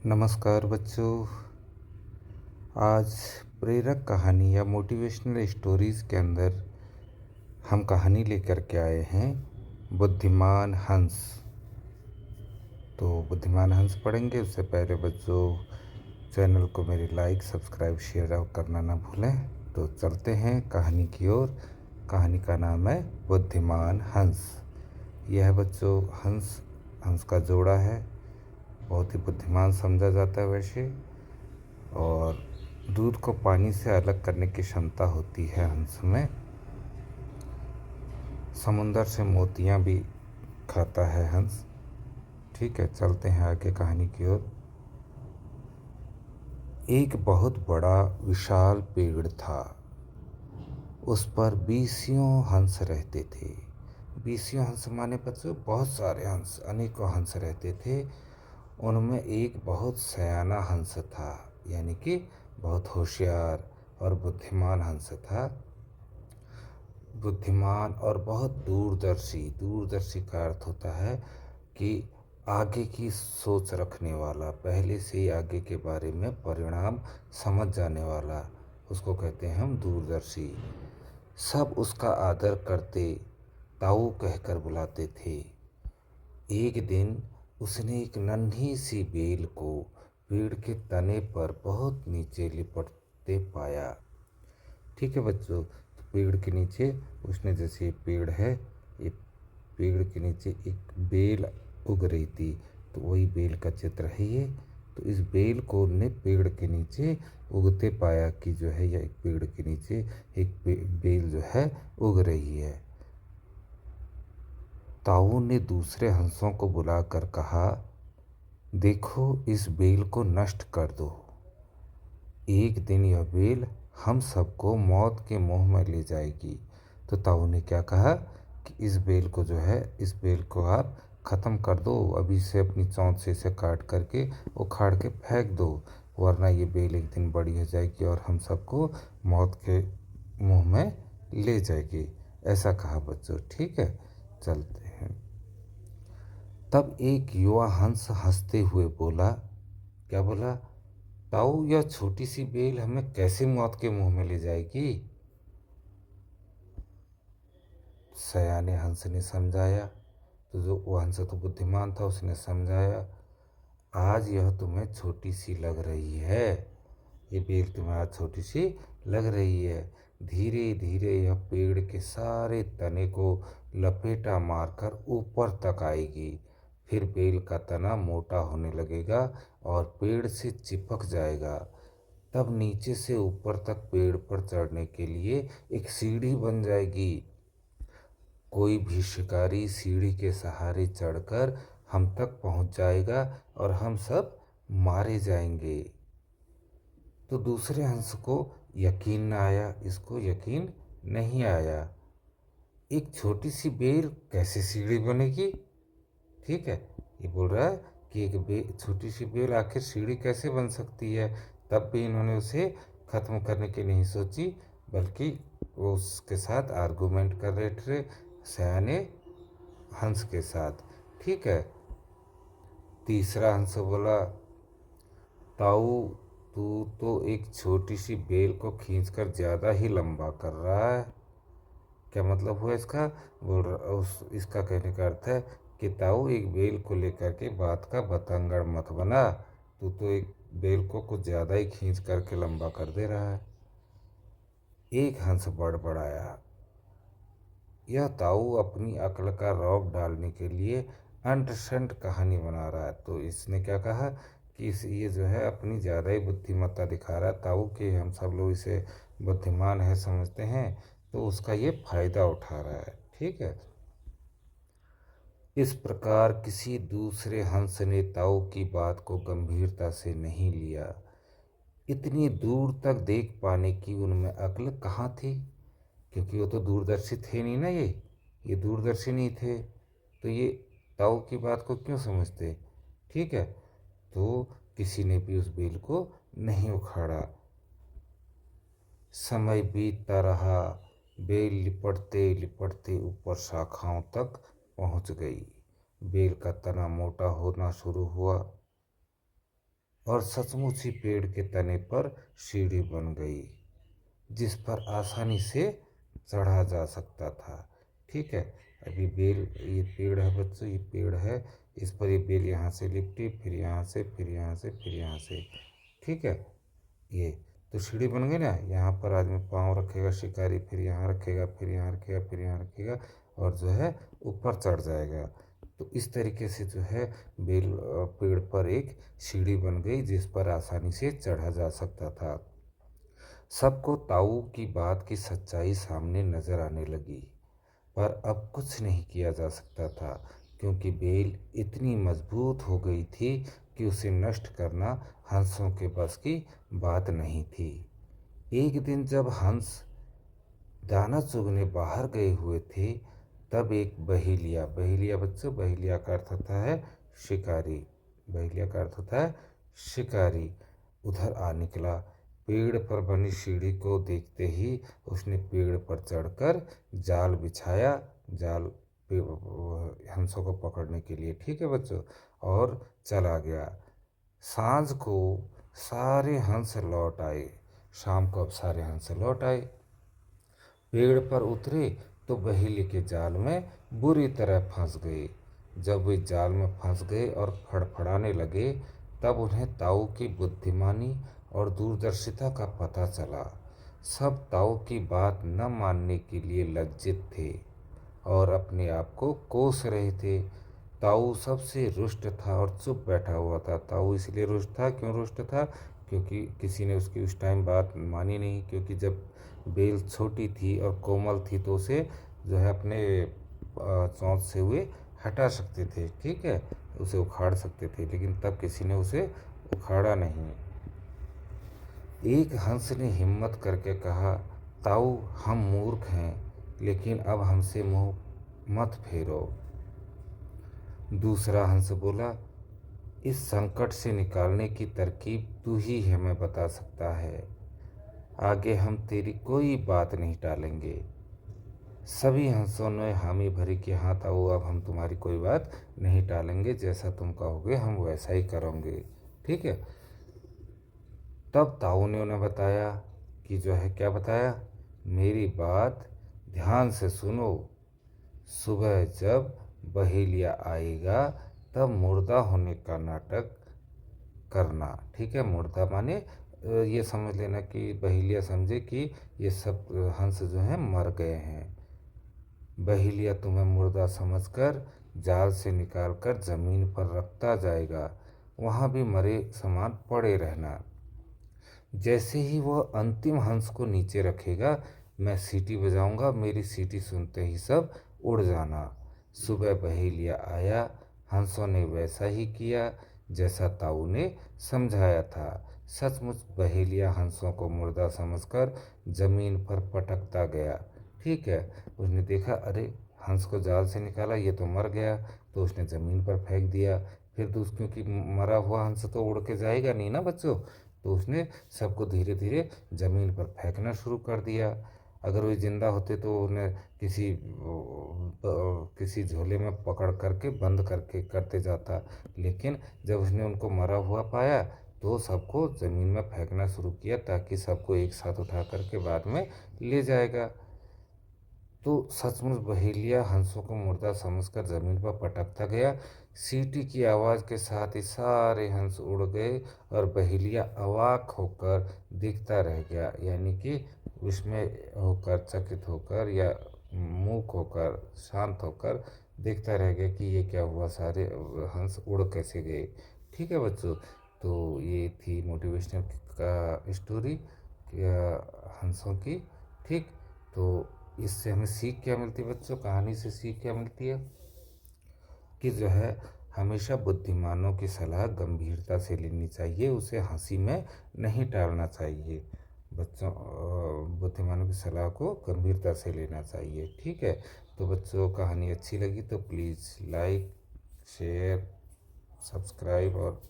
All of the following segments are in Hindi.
नमस्कार बच्चों। आज प्रेरक कहानी या मोटिवेशनल स्टोरीज़ के अंदर हम कहानी लेकर के आए हैं बुद्धिमान हंस। तो बुद्धिमान हंस पढ़ेंगे उससे पहले बच्चों चैनल को मेरी लाइक सब्सक्राइब शेयर करना ना भूलें। तो चलते हैं कहानी की ओर। कहानी का नाम है बुद्धिमान हंस। यह बच्चों हंस का जोड़ा है। बहुत ही बुद्धिमान समझा जाता है वैसे, और दूध को पानी से अलग करने की क्षमता होती है हंस में। समुंदर से मोतियां भी खाता है हंस। ठीक है, चलते हैं आगे कहानी की ओर। एक बहुत बड़ा विशाल पेड़ था। उस पर बीसियों हंस रहते थे। बीसियों हंस माने बच्चों बहुत सारे हंस, अनेकों हंस रहते थे। उनमें एक बहुत सयाना हंस था, यानी कि बहुत होशियार और बुद्धिमान हंस था। बुद्धिमान और बहुत दूरदर्शी। दूरदर्शी का अर्थ होता है कि आगे की सोच रखने वाला, पहले से ही आगे के बारे में परिणाम समझ जाने वाला, उसको कहते हैं हम दूरदर्शी। सब उसका आदर करते, ताऊ कहकर बुलाते थे। एक दिन उसने एक नन्ही सी बेल को पेड़ के तने पर बहुत नीचे लिपटते पाया। ठीक है बच्चों, तो पेड़ के नीचे उसने, जैसे पेड़ है, ये पेड़ के नीचे एक बेल उग रही थी, तो वही बेल का चित्र है ये। तो इस बेल को ने पेड़ के नीचे उगते पाया कि जो है यह एक पेड़ के नीचे एक बेल जो है उग रही है। ताऊ ने दूसरे हंसों को बुलाकर कहा, देखो इस बेल को नष्ट कर दो। एक दिन यह बेल हम सबको मौत के मुंह में ले जाएगी। तो ताऊ ने क्या कहा कि इस बेल को जो है, इस बेल को आप ख़त्म कर दो, अभी से अपनी चोंच से इसे काट करके उखाड़ के फेंक दो, वरना ये बेल एक दिन बड़ी हो जाएगी और हम सबको मौत के मुंह में ले जाएगी। ऐसा कहा बच्चों। ठीक है, चलते हैं। तब एक युवा हंस हंसते हुए बोला, क्या बोला? ताऊ, यह छोटी सी बेल हमें कैसे मौत के मुंह में ले जाएगी? सयाने हंस ने समझाया। तो जो वो हंस तो बुद्धिमान था, उसने समझाया, आज यह तुम्हें छोटी सी लग रही है, ये बेल तुम्हें आज छोटी सी लग रही है। धीरे धीरे यह पेड़ के सारे तने को लपेटा मारकर ऊपर तक आएगी। फिर बेल का तना मोटा होने लगेगा और पेड़ से चिपक जाएगा। तब नीचे से ऊपर तक पेड़ पर चढ़ने के लिए एक सीढ़ी बन जाएगी। कोई भी शिकारी सीढ़ी के सहारे चढ़कर हम तक पहुंच जाएगा और हम सब मारे जाएंगे। तो दूसरे हंस को यकीन न आया, इसको यकीन नहीं आया। एक छोटी सी बेल कैसे सीढ़ी बनेगी? ठीक है, ये बोल रहा है कि एक छोटी सी बेल आखिर सीढ़ी कैसे बन सकती है। तब भी इन्होंने उसे ख़त्म करने की नहीं सोची, बल्कि वो उसके साथ आर्गूमेंट कर रहे थे, सयाने हंस के साथ। ठीक है, तीसरा हंस बोला, ताऊ, तू तो एक छोटी सी बेल को खींचकर ज़्यादा ही लंबा कर रहा है। क्या मतलब हुआ इसका? इसका कहने का अर्थ है कि ताऊ, एक बेल को लेकर के बात का बतंगड़ मत बना। तू तो एक बेल को कुछ ज़्यादा ही खींच करके लंबा कर दे रहा है। एक हंस बड़बड़ाया, यह ताऊ अपनी अक्ल का रौब डालने के लिए अंट शंट कहानी बना रहा है। तो इसने क्या कहा कि ये जो है अपनी ज़्यादा ही बुद्धिमत्ता दिखा रहा है। ताऊ के हम सब लोग इसे बुद्धिमान है समझते हैं, तो उसका ये फायदा उठा रहा है। ठीक है, इस प्रकार किसी दूसरे हंस ने ताऊ की बात को गंभीरता से नहीं लिया। इतनी दूर तक देख पाने की उनमें अक्ल कहाँ थी, क्योंकि वो तो दूरदर्शी थे नहीं ना, ये दूरदर्शी नहीं थे, तो ये ताऊ की बात को क्यों समझते? ठीक है, तो किसी ने भी उस बेल को नहीं उखाड़ा। समय बीतता रहा। बेल लिपटते लिपटते ऊपर शाखाओं तक पहुंच गई। बेल का तना मोटा होना शुरू हुआ। और सचमुच ही पेड़ के तने पर सीढ़ी बन गई जिस पर आसानी से चढ़ा जा सकता था। ठीक है, अभी बेल, ये पेड़ है बच्चों, ये पेड़ है, इस पर ये बेल यहाँ से लिपटी, फिर यहाँ से, फिर यहाँ से, फिर यहाँ से। ठीक है, ये तो सीढ़ी बन गई ना। यहाँ पर आदमी पाँव रखेगा शिकारी, फिर यहाँ रखेगा, फिर यहाँ रखेगा, फिर यहाँ रखेगा, और जो है ऊपर चढ़ जाएगा। तो इस तरीके से जो है बेल पेड़ पर एक सीढ़ी बन गई जिस पर आसानी से चढ़ा जा सकता था। सबको ताऊ की बात की सच्चाई सामने नजर आने लगी, पर अब कुछ नहीं किया जा सकता था क्योंकि बेल इतनी मजबूत हो गई थी कि उसे नष्ट करना हंसों के बस की बात नहीं थी। एक दिन जब हंस दाना चुगने बाहर गए हुए थे, तब एक बहेलिया, बहेलिया बच्चों, बहेलिया का अर्थ होता है शिकारी, बहेलिया का अर्थ होता है शिकारी, उधर आ निकला। पेड़ पर बनी सीढ़ी को देखते ही उसने पेड़ पर चढ़कर जाल बिछाया, जाल हंसों को पकड़ने के लिए। ठीक है बच्चों, और चला गया। सांझ को सारे हंस लौट आए, शाम को अब सारे हंस लौट आए। पेड़ पर उतरे तो बहेली के जाल में बुरी तरह फंस गए। जब वे जाल में फंस गए और फड़फड़ाने लगे, तब उन्हें ताऊ की बुद्धिमानी और दूरदर्शिता का पता चला। सब ताऊ की बात न मानने के लिए लज्जित थे और अपने आप को कोस रहे थे। ताऊ सबसे रुष्ट था और चुप बैठा हुआ था। ताऊ इसलिए रुष्ट था, क्यों रुष्ट था? क्योंकि किसी ने उसकी उस टाइम बात मानी नहीं। क्योंकि जब बेल छोटी थी और कोमल थी तो उसे जो है अपने चोंच से हुए हटा सकते थे। ठीक है, उसे उखाड़ सकते थे, लेकिन तब किसी ने उसे उखाड़ा नहीं। एक हंस ने हिम्मत करके कहा, ताऊ हम मूर्ख हैं, लेकिन अब हमसे मुंह मत फेरो। दूसरा हंस बोला, इस संकट से निकालने की तरकीब तू ही हमें बता सकता है। आगे हम तेरी कोई बात नहीं टालेंगे। सभी हंसों ने हामी भरी कि हाँ ताऊ, अब हम तुम्हारी कोई बात नहीं टालेंगे, जैसा तुम कहोगे हम वैसा ही करेंगे। ठीक है, तब ताऊ ने उन्हें बताया कि जो है, क्या बताया, मेरी बात ध्यान से सुनो। सुबह जब बहेलिया आएगा तब मुर्दा होने का नाटक करना। ठीक है, मुर्दा माने ये समझ लेना कि बहेलिया समझे कि ये सब हंस जो हैं मर गए हैं। बहेलिया तुम्हें मुर्दा समझकर जाल से निकालकर जमीन पर रखता जाएगा, वहाँ भी मरे समान पड़े रहना। जैसे ही वह अंतिम हंस को नीचे रखेगा, मैं सीटी बजाऊंगा, मेरी सीटी सुनते ही सब उड़ जाना। सुबह बहेलिया आया, हंसों ने वैसा ही किया जैसा ताऊ ने समझाया था। सचमुच बहेलिया हंसों को मुर्दा समझकर जमीन पर पटकता गया। ठीक है, उसने देखा, अरे हंस को जाल से निकाला, ये तो मर गया, तो उसने ज़मीन पर फेंक दिया। फिर तो क्योंकि मरा हुआ हंस तो उड़ के जाएगा नहीं ना बच्चों, तो उसने सबको धीरे धीरे ज़मीन पर फेंकना शुरू कर दिया। अगर वो जिंदा होते तो उन्हें किसी झोले में पकड़ करके बंद करके करते जाता, लेकिन जब उसने उनको मरा हुआ पाया तो सबको ज़मीन में फेंकना शुरू किया ताकि सबको एक साथ उठा करके बाद में ले जाएगा। तो सचमुच बहेलिया हंसों को मुर्दा समझकर जमीन पर पटकता गया। सीटी की आवाज़ के साथ ही सारे हंस उड़ गए और बहेलिया अवाक होकर दिखता रह गया, यानी कि उसमें होकर, चकित होकर या मूक होकर, शांत होकर देखता रह गया कि ये क्या हुआ, सारे हंस उड़ कैसे गए। ठीक है बच्चों, तो ये थी मोटिवेशनल का स्टोरी हंसों की। ठीक, तो इससे हमें सीख क्या मिलती है बच्चों, कहानी से सीख क्या मिलती है कि जो है हमेशा बुद्धिमानों की सलाह गंभीरता से लेनी चाहिए, उसे हंसी में नहीं टालना चाहिए। बच्चों, बुद्धिमानों की सलाह को गंभीरता से लेना चाहिए। ठीक है, तो बच्चों कहानी अच्छी लगी तो प्लीज़ लाइक, शेयर, सब्सक्राइब और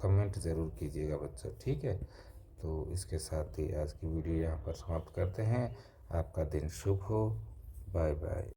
कमेंट ज़रूर कीजिएगा बच्चों। ठीक है, तो इसके साथ ही आज की वीडियो यहाँ पर समाप्त करते हैं। आपका दिन शुभ हो। Bye bye.